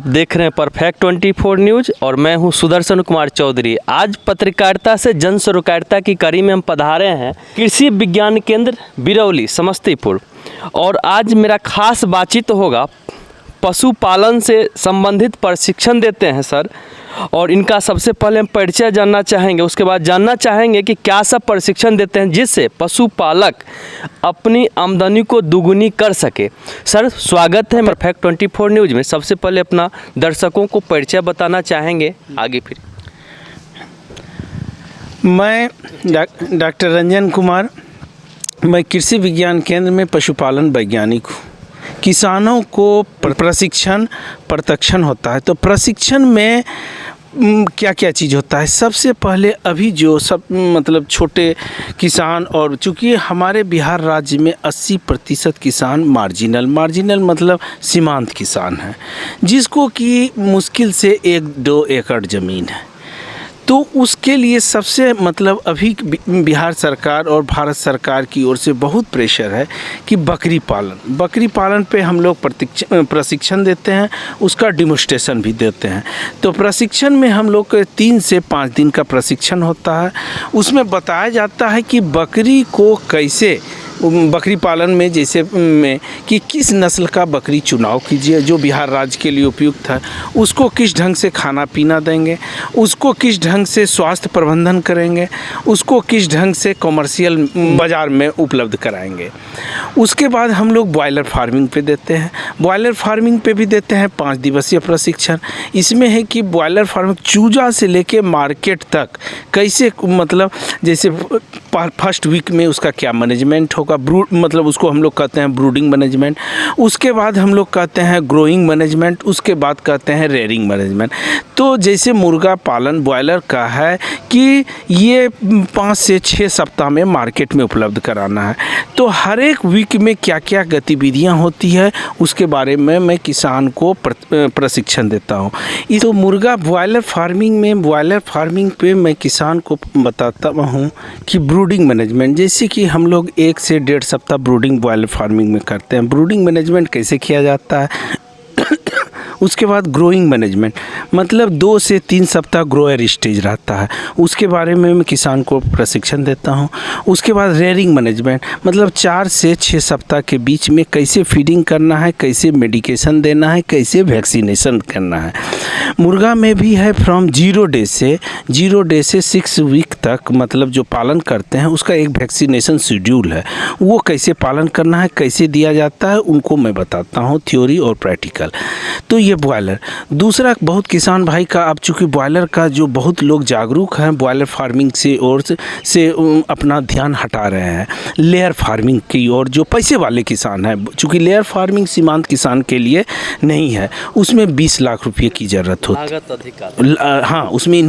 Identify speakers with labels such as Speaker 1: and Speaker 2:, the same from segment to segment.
Speaker 1: आप देख रहे हैं परफेक्ट 24 न्यूज़ और मैं हूं सुदर्शन कुमार चौधरी। आज पत्रकारिता से जन सरोकारिता की कड़ी में हम पधारे हैं कृषि विज्ञान केंद्र बिरौली समस्तीपुर। और आज मेरा खास बातचीत होगा, पशुपालन से संबंधित प्रशिक्षण देते हैं सर। और इनका सबसे पहले हम परिचय जानना चाहेंगे, उसके बाद जानना चाहेंगे कि क्या सब प्रशिक्षण देते हैं जिससे पशुपालक अपनी आमदनी को दुगुनी कर सके। सर स्वागत है परफेक्ट 24 न्यूज़ में। सबसे पहले अपना दर्शकों को परिचय बताना चाहेंगे, आगे फिर।
Speaker 2: मैं डॉक्टर रंजन कुमार, मैं कृषि विज्ञान केंद्र में पशुपालन वैज्ञानिक हूँ। किसानों को प्रशिक्षण होता है, तो प्रशिक्षण में क्या क्या चीज़ होता है। सबसे पहले अभी जो सब मतलब छोटे किसान, और चूँकि हमारे बिहार राज्य में 80% किसान मार्जिनल मतलब सीमांत किसान हैं, जिसको कि मुश्किल से 1-2 एकड़ ज़मीन है। तो उसके लिए सबसे मतलब अभी बिहार सरकार और भारत सरकार की ओर से बहुत प्रेशर है कि बकरी पालन पे हम लोग प्रशिक्षण देते हैं, उसका डेमोन्स्ट्रेशन भी देते हैं। तो प्रशिक्षण में हम लोग 3 से 5 दिन का प्रशिक्षण होता है। उसमें बताया जाता है कि बकरी को कैसे, बकरी पालन में जैसे में कि किस नस्ल का बकरी चुनाव कीजिए जो बिहार राज्य के लिए उपयुक्त है, उसको किस ढंग से खाना पीना देंगे, उसको किस ढंग से स्वास्थ्य प्रबंधन करेंगे, उसको किस ढंग से कमर्शियल बाज़ार में उपलब्ध कराएंगे। उसके बाद हम लोग बॉयलर फार्मिंग पे देते हैं। बॉयलर फार्मिंग पे भी देते हैं 5 दिवसीय प्रशिक्षण। इसमें है कि बॉयलर फार्मिंग चूजा से लेके मार्केट तक कैसे, मतलब जैसे फर्स्ट वीक में उसका क्या मैनेजमेंट होगा, मतलब उसको हम लोग कहते हैं ब्रूडिंग मैनेजमेंट। उसके बाद हम लोग कहते हैं ग्रोइंग मैनेजमेंट। उसके बाद कहते हैं रेयरिंग मैनेजमेंट। तो जैसे मुर्गा पालन बॉयलर का है कि ये 5 से 6 सप्ताह में मार्केट में उपलब्ध कराना है। तो हर एक वीक में क्या क्या गतिविधियां होती है उसके बारे में मैं किसान को प्रशिक्षण देता हूँ। तो मुर्गा बॉयलर फार्मिंग पे मैं किसान को बताता हूँ कि ब्रूडिंग मैनेजमेंट, जैसे कि हम लोग 1 से 1.5 सप्ताह ब्रूडिंग बॉयलर फार्मिंग में करते हैं। ब्रूडिंग मैनेजमेंट कैसे किया जाता है। उसके बाद ग्रोइंग मैनेजमेंट, मतलब 2 से 3 सप्ताह ग्रोअर स्टेज रहता है, उसके बारे में मैं किसान को प्रशिक्षण देता हूं। उसके बाद रेयरिंग मैनेजमेंट, मतलब 4 से 6 सप्ताह के बीच में कैसे फीडिंग करना है, कैसे मेडिकेशन देना है, कैसे वैक्सीनेशन करना है। मुर्गा में भी है फ्रॉम 0 डे से 6 वीक तक, मतलब जो पालन करते हैं उसका एक वैक्सीनेशन शेड्यूल है, वो कैसे पालन करना है, कैसे दिया जाता है, उनको मैं बताता हूँ, थ्योरी और प्रैक्टिकल। तो ये बॉयलर। दूसरा, बहुत किसान भाई का, अब चूँकि बॉयलर का जो बहुत लोग जागरूक हैं बॉयलर फार्मिंग से और से अपना ध्यान हटा रहे हैं लेयर फार्मिंग की ओर, जो पैसे वाले किसान हैं। चूँकि लेयर फार्मिंग सीमांत किसान के लिए नहीं है, उसमें 20 लाख रुपये की ज़रूरत होती है। हाँ, उसमें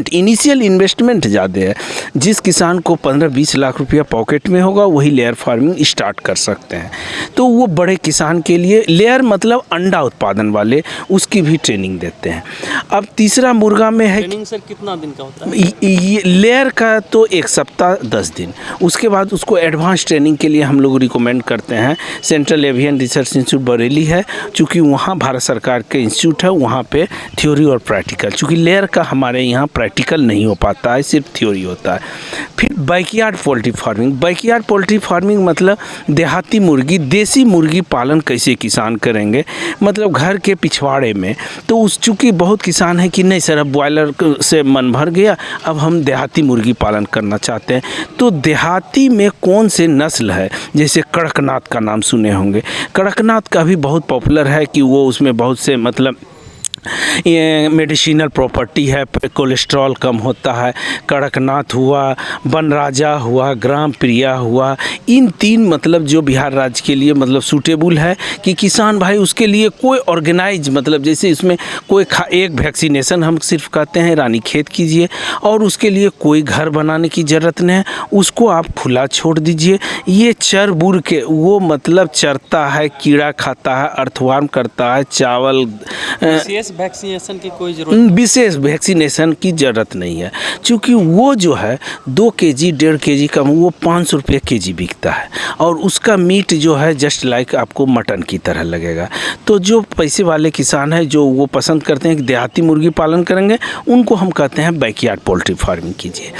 Speaker 2: इनिशियल इन्वेस्टमेंट ज़्यादा है। जिस किसान को 15-20 लाख रुपया पॉकेट में होगा वही लेयर फार्मिंग स्टार्ट कर सकते हैं। तो वो बड़े किसान के लिए लेयर मतलब अंडा उत्पादन वाले, उसकी भी ट्रेनिंग देते हैं। अब तीसरा मुर्गा में है,
Speaker 1: ट्रेनिंग सर कितना दिन का होता है?
Speaker 2: ये लेयर का तो 1 सप्ताह 10 दिन। उसके बाद उसको एडवांस ट्रेनिंग के लिए हम लोग रिकमेंड करते हैं central avian research institute Bareilly है, चूँकि वहाँ भारत सरकार के इंस्टीट्यूट है, वहाँ पे थ्योरी और प्रैक्टिकल। चूँकि लेयर का हमारे यहाँ प्रैक्टिकल नहीं हो पाता है, सिर्फ थ्योरी होता है। फिर बैकयार्ड पोल्ट्री फार्मिंग मतलब देहाती मुर्गी, देसी मुर्गी पालन कैसे किसान करेंगे, मतलब घर के पिछवाड़े में। तो उस चूँकि बहुत किसान है कि नहीं सर अब बॉयलर से मन भर गया, अब हम देहाती मुर्गी पालन करना चाहते हैं। तो देहाती में कौन से नस्ल है, जैसे कड़कनाथ का नाम सुने होंगे। कड़कनाथ का भी बहुत पॉपुलर है कि वो उसमें बहुत से मतलब ये मेडिसिनल प्रॉपर्टी है, कोलेस्ट्रॉल कम होता है। कड़कनाथ हुआ, बनराजा हुआ, ग्राम प्रिया हुआ, इन 3 मतलब जो बिहार राज्य के लिए मतलब सूटेबल है कि किसान भाई उसके लिए कोई ऑर्गेनाइज, मतलब जैसे इसमें कोई एक वैक्सीनेशन हम सिर्फ कहते हैं रानीखेत कीजिए, और उसके लिए कोई घर बनाने की ज़रूरत नहीं है, उसको आप खुला छोड़ दीजिए। ये चर बुर के वो मतलब चरता है, कीड़ा खाता है, अर्थवार्म करता है, चावल
Speaker 1: वैक्सीनेशन की कोई जरूरत
Speaker 2: विशेष वैक्सीनेशन की ज़रूरत नहीं है, क्योंकि वो जो है 2 केजी 1.5 केजी का वो 500 रुपये केजी बिकता है और उसका मीट जो है जस्ट लाइक आपको मटन की तरह लगेगा। तो जो पैसे वाले किसान हैं जो वो पसंद करते हैं कि देहाती मुर्गी पालन करेंगे, उनको हम कहते हैं बैकयार्ड पोल्ट्री फार्मिंग कीजिए।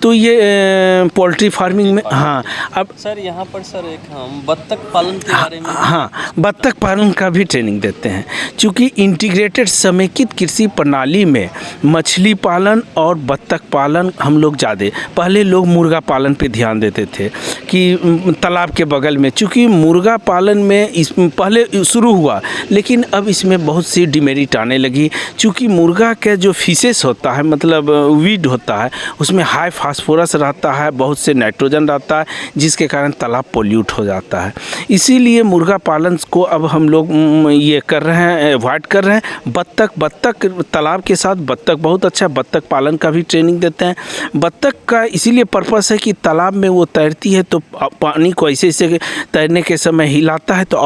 Speaker 2: तो ये पोल्ट्री फार्मिंग में हाँ। अब
Speaker 1: सर यहाँ पर सर एक हम बत्तख पालन के बारे में
Speaker 2: हाँ, बत्तख पालन का भी ट्रेनिंग देते हैं, क्योंकि इंटीग्रेटेड समेकित कृषि प्रणाली में मछली पालन और बत्तख पालन हम लोग ज़्यादा, पहले लोग मुर्गा पालन पे ध्यान देते थे कि तालाब के बगल में, चूँकि मुर्गा पालन में इस पहले शुरू हुआ, लेकिन अब इसमें बहुत सी डिमेरिट आने लगी, क्योंकि मुर्गा के जो फिशेस होता है मतलब वीड होता है उसमें हाई फास्फोरस रहता है, बहुत से नाइट्रोजन रहता है, जिसके कारण तालाब पोल्यूट हो जाता है। इसीलिए मुर्गा पालन को अब हम लोग ये कर रहे हैं, अवॉइड कर रहे हैं। बत्तख तालाब के साथ बत्तख बहुत अच्छा, बत्तख पालन का भी ट्रेनिंग देते हैं। बत्तख का इसीलिए पर्पस है कि तालाब में वो तैरती है तो पानी को ऐसे ऐसे तैरने के समय हिलाता है तो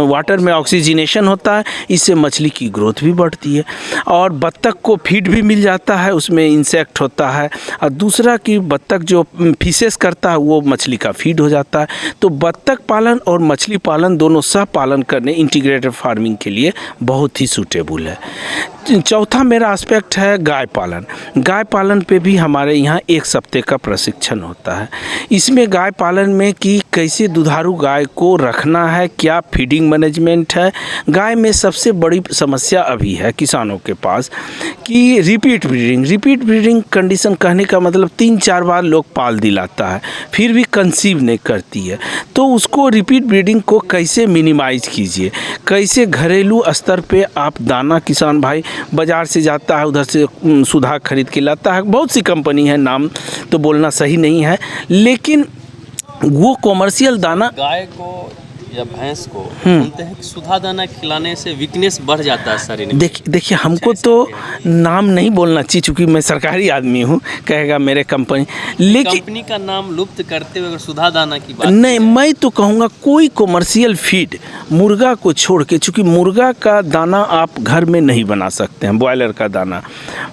Speaker 2: वाटर में ऑक्सीजनेशन होता है, इससे मछली की ग्रोथ भी बढ़ती है और बत्तख को फीड भी मिल जाता है, उसमें इंसेक्ट होता है। और दूसरा कि बत्तख जो फिशेस करता है वो मछली का फीड हो जाता है। तो बत्तख पालन और मछली पालन दोनों सह पालन करने इंटीग्रेटेड फार्मिंग के लिए बहुत ही सूटेबल है। चौथा मेरा एस्पेक्ट है गाय पालन। गाय पालन पे भी हमारे यहाँ 1 सप्ताह का प्रशिक्षण होता है। इसमें गाय पालन में कि कैसे दुधारू गाय को रखना है, क्या फीडिंग मैनेजमेंट है। गाय में सबसे बड़ी समस्या अभी है किसानों के पास कि रिपीट ब्रीडिंग कंडीशन कहने का मतलब 3-4 बार लोग पाल दिलाता है फिर भी कंसीव नहीं करती है। तो उसको रिपीट ब्रीडिंग को कैसे मिनिमाइज कीजिए, कैसे घरेलू स्तर पे आप दाना, किसान भाई बाज़ार से जाता है उधर से सुधा खरीद के लाता है, बहुत सी कंपनी है, नाम तो बोलना सही नहीं है, लेकिन वो कॉमर्शियल दाना
Speaker 1: गाय को या भैंस को बोलते हैं कि सुधा दाना खिलाने से वीकनेस बढ़ जाता है शरीर में।
Speaker 2: देखिए हमको तो नाम नहीं बोलना चाहिए, चूँकि मैं सरकारी आदमी हूँ, कहेगा मेरे कंपनी, लेकिन
Speaker 1: कंपनी का नाम लुप्त करते हुए अगर सुधा दाना की बात
Speaker 2: नहीं, मैं तो कहूँगा कोई कॉमर्शियल फीड मुर्गा को छोड़ के, चूँकि मुर्गा का दाना आप घर में नहीं बना सकते हैं, ब्रॉयलर का दाना,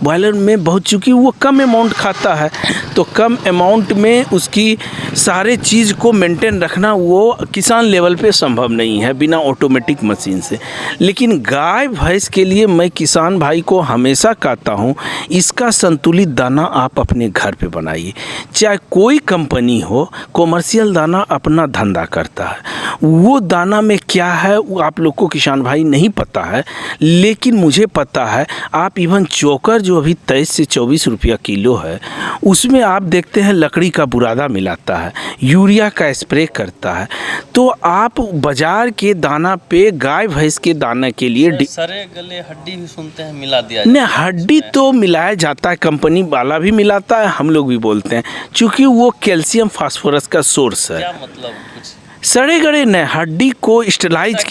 Speaker 2: ब्रॉयलर में बहुत, चूँकि वो कम अमाउंट खाता है तो कम अमाउंट में उसकी सारे चीज़ को मेंटेन रखना वो किसान लेवल पे संभव नहीं है बिना ऑटोमेटिक मशीन से। लेकिन गाय भैंस के लिए मैं किसान भाई को हमेशा कहता हूँ इसका संतुलित दाना आप अपने घर पे बनाइए। चाहे कोई कंपनी हो, कॉमर्शियल दाना अपना धंधा करता है, वो दाना में क्या है वो आप लोग को किसान भाई नहीं पता है, लेकिन मुझे पता है। आप इवन चोकर जो अभी 23 से 24 रुपया किलो है, उसमें आप देखते हैं लकड़ी का बुरादा मिलाता है, यूरिया का स्प्रे करता है। तो आप बाजार के दाना पे गाय भैंस के दाना के लिए
Speaker 1: सरे गले हड्डी भी सुनते हैं मिला दिया
Speaker 2: नहीं, हड्डी तो मिलाया जाता है, कंपनी वाला भी मिलाता है, हम लोग भी बोलते हैं, क्योंकि वो कैल्शियम फास्फोरस का सोर्स है।
Speaker 1: क्या मतलब कुछ
Speaker 2: सड़े गड़े नहीं, हड्डी को स्टेलाइज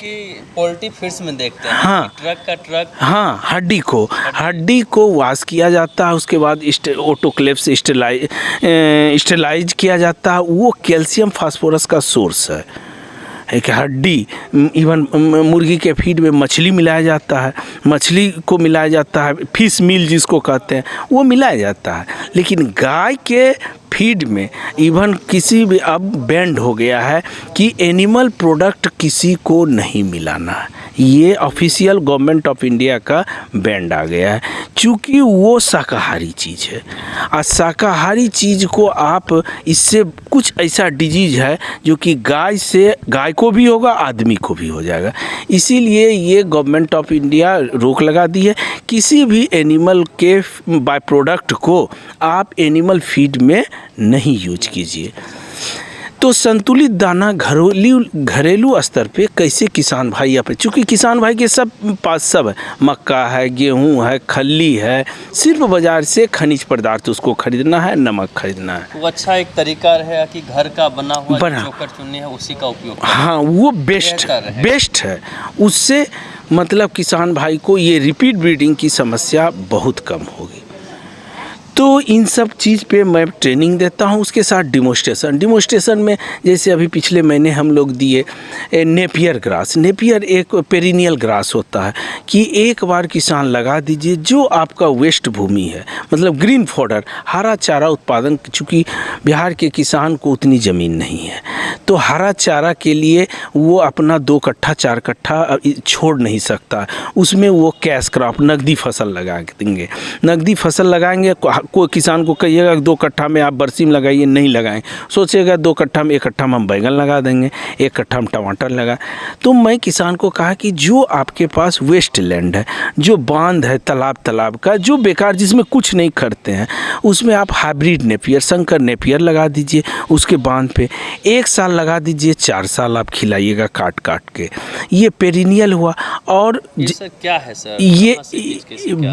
Speaker 1: पोल्ट्री फीड्स में देखते हैं।
Speaker 2: हाँ,
Speaker 1: ट्रक
Speaker 2: हाँ, हड्डी को वॉश किया जाता है, उसके बाद ऑटोक्लेव से स्टेलाइज किया जाता है। वो कैल्शियम फास्फोरस का सोर्स है। एक हड्डी, इवन मुर्गी के फीड में मछली मिलाया जाता है, मछली को मिलाया जाता है, फिश मील जिसको कहते हैं वो मिलाया जाता है। लेकिन गाय के फीड में इवन किसी भी, अब बैंड हो गया है कि एनिमल प्रोडक्ट किसी को नहीं मिलाना है, ये ऑफिशियल गवर्नमेंट ऑफ इंडिया का बैंड आ गया है, क्योंकि वो शाकाहारी चीज़ है। और शाकाहारी चीज़ को आप, इससे कुछ ऐसा डिजीज है जो कि गाय को भी होगा, आदमी को भी हो जाएगा। इसीलिए ये गवर्नमेंट ऑफ इंडिया रोक लगा दी है, किसी भी एनिमल के बाय प्रोडक्ट को आप एनिमल फीड में नहीं यूज कीजिए। तो संतुलित दाना घरेलू स्तर पे कैसे किसान भाई यहाँ पे, चूँकि किसान भाई के सब पास सब है, मक्का है, गेहूँ है, खल्ली है, सिर्फ बाज़ार से खनिज पदार्थ उसको खरीदना है, नमक खरीदना है।
Speaker 1: वो अच्छा एक तरीका है कि घर का बना हुआ चोकर चुन्नी है उसी का उपयोग।
Speaker 2: हाँ, वो बेस्ट है। उससे मतलब किसान भाई को ये रिपीट ब्रीडिंग की समस्या बहुत कम होगी। तो इन सब चीज़ पे मैं ट्रेनिंग देता हूँ, उसके साथ डिमोस्ट्रेशन में जैसे अभी पिछले महीने हम लोग दिए नेपियर ग्रास। नेपियर एक पेरिनियल ग्रास होता है कि एक बार किसान लगा दीजिए, जो आपका वेस्ट भूमि है मतलब ग्रीन फॉडर हरा चारा उत्पादन, चूँकि बिहार के किसान को उतनी ज़मीन नहीं है तो हरा चारा के लिए वो अपना 2 कट्ठा 4 कट्ठा छोड़ नहीं सकता, उसमें वो कैश क्रॉप नकदी फसल लगा देंगे। नकदी फसल लगाएंगे, कोई किसान को कहिएगा 2 कट्ठा में आप बरसीम लगाइए, नहीं लगाएं, सोचेगा 2 कट्ठा में 1 कट्ठा में हम बैगन लगा देंगे, 1 कट्ठा में टमाटर लगा। तो मैं किसान को कहा कि जो आपके पास वेस्ट लैंड है, जो बांध है तालाब का, जो बेकार जिसमें कुछ नहीं करते हैं, उसमें आप हाइब्रिड नेपियर संकर नेपियर लगा दीजिए, उसके बांध पे 1 साल लगा दीजिए, 4 साल आप खिलाइएगा काट के। ये पेरिनियल हुआ। और
Speaker 1: ये सर क्या है सर?
Speaker 2: ये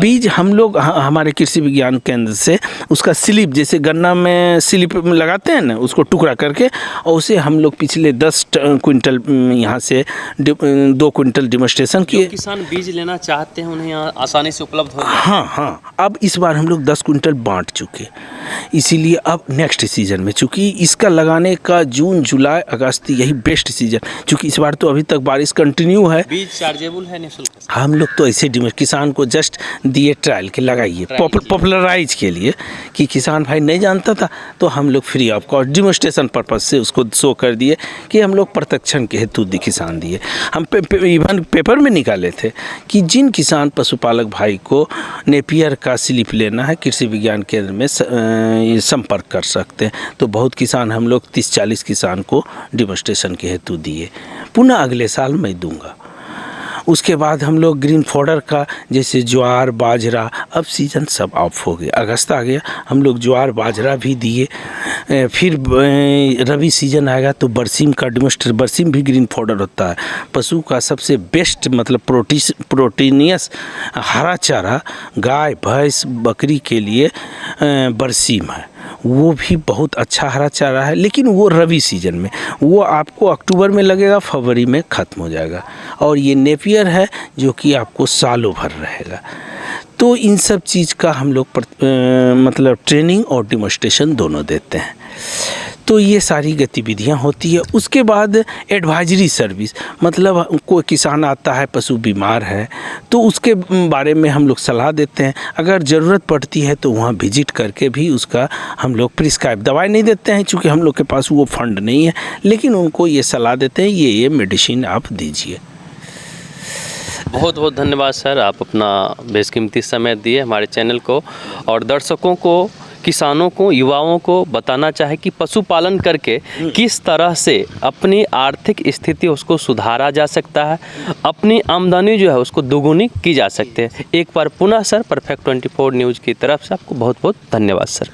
Speaker 2: बीज हम लोग हमारे कृषि विज्ञान केंद्र से उसका स्लिप, जैसे गन्ना में स्लिप लगाते हैं ना, उसको टुकड़ा करके, और उसे हम लोग पिछले 10 क्विंटल यहाँ से 2 क्विंटल डिमोस्ट्रेशन किए।
Speaker 1: किसान बीज लेना चाहते हैं उन्हें यहाँ आसानी से उपलब्ध हो जाए।
Speaker 2: हाँ, अब इस बार हम लोग 10 क्विंटल बांट चुके, इसीलिए अब नेक्स्ट सीजन में, चूँकि इसका लगाने का जून जुलाई अगस्त यही बेस्ट सीजन, चूँकि इस बार तो अभी तक बारिश कंटिन्यू है।
Speaker 1: बीज चार्जेबल है निःशुल्क?
Speaker 2: हम लोग तो ऐसे किसान को जस्ट दिए ट्रायल के लगाइए, पॉपुलराइज के लिए, कि किसान भाई नहीं जानता था तो हम लोग free of cost demonstration purpose से उसको शो कर दिए कि हम लोग प्रशिक्षण के हेतु किसान दिए। हम इवन पेपर में निकाले थे कि जिन किसान पशुपालक भाई को नेपियर का स्लिप लेना है कृषि विज्ञान केंद्र में संपर्क कर सकते हैं। तो बहुत किसान हम लोग 30-40 किसान को डिमोस्ट्रेशन के हेतु दिए। पुनः अगले साल मैं दूंगा। उसके बाद हम लोग ग्रीन फॉडर का, जैसे ज्वार बाजरा, अब सीज़न सब ऑफ हो गया, अगस्त आ गया, हम लोग ज्वार बाजरा भी दिए। फिर रबी सीजन आएगा तो बरसीम का बरसीम भी ग्रीन फॉडर होता है। पशु का सबसे बेस्ट मतलब प्रोटीनियस हरा चारा गाय भैंस बकरी के लिए बरसीम है, वो भी बहुत अच्छा हरा चारा है, लेकिन वो रबी सीजन में, वो आपको अक्टूबर में लगेगा, फरवरी में ख़त्म हो जाएगा। और ये नेपियर है जो कि आपको सालों भर रहेगा। तो इन सब चीज़ का हम लोग मतलब ट्रेनिंग और डिमोस्ट्रेशन दोनों देते हैं। तो ये सारी गतिविधियां होती है। उसके बाद एडवाइजरी सर्विस, मतलब कोई किसान आता है पशु बीमार है तो उसके बारे में हम लोग सलाह देते हैं। अगर ज़रूरत पड़ती है तो वहाँ विजिट करके भी उसका हम लोग प्रिस्क्राइब दवाई नहीं देते हैं, चूँकि हम लोग के पास वो फंड नहीं है, लेकिन उनको ये सलाह देते हैं ये मेडिसिन आप दीजिए।
Speaker 1: बहुत बहुत धन्यवाद सर, आप अपना बेशकीमती समय दिए हमारे चैनल को, और दर्शकों को, किसानों को, युवाओं को बताना चाहे कि पशुपालन करके किस तरह से अपनी आर्थिक स्थिति उसको सुधारा जा सकता है, अपनी आमदनी जो है उसको दोगुनी की जा सकती है। एक बार पुनः सर परफेक्ट 24 न्यूज़ की तरफ से आपको बहुत बहुत धन्यवाद सर।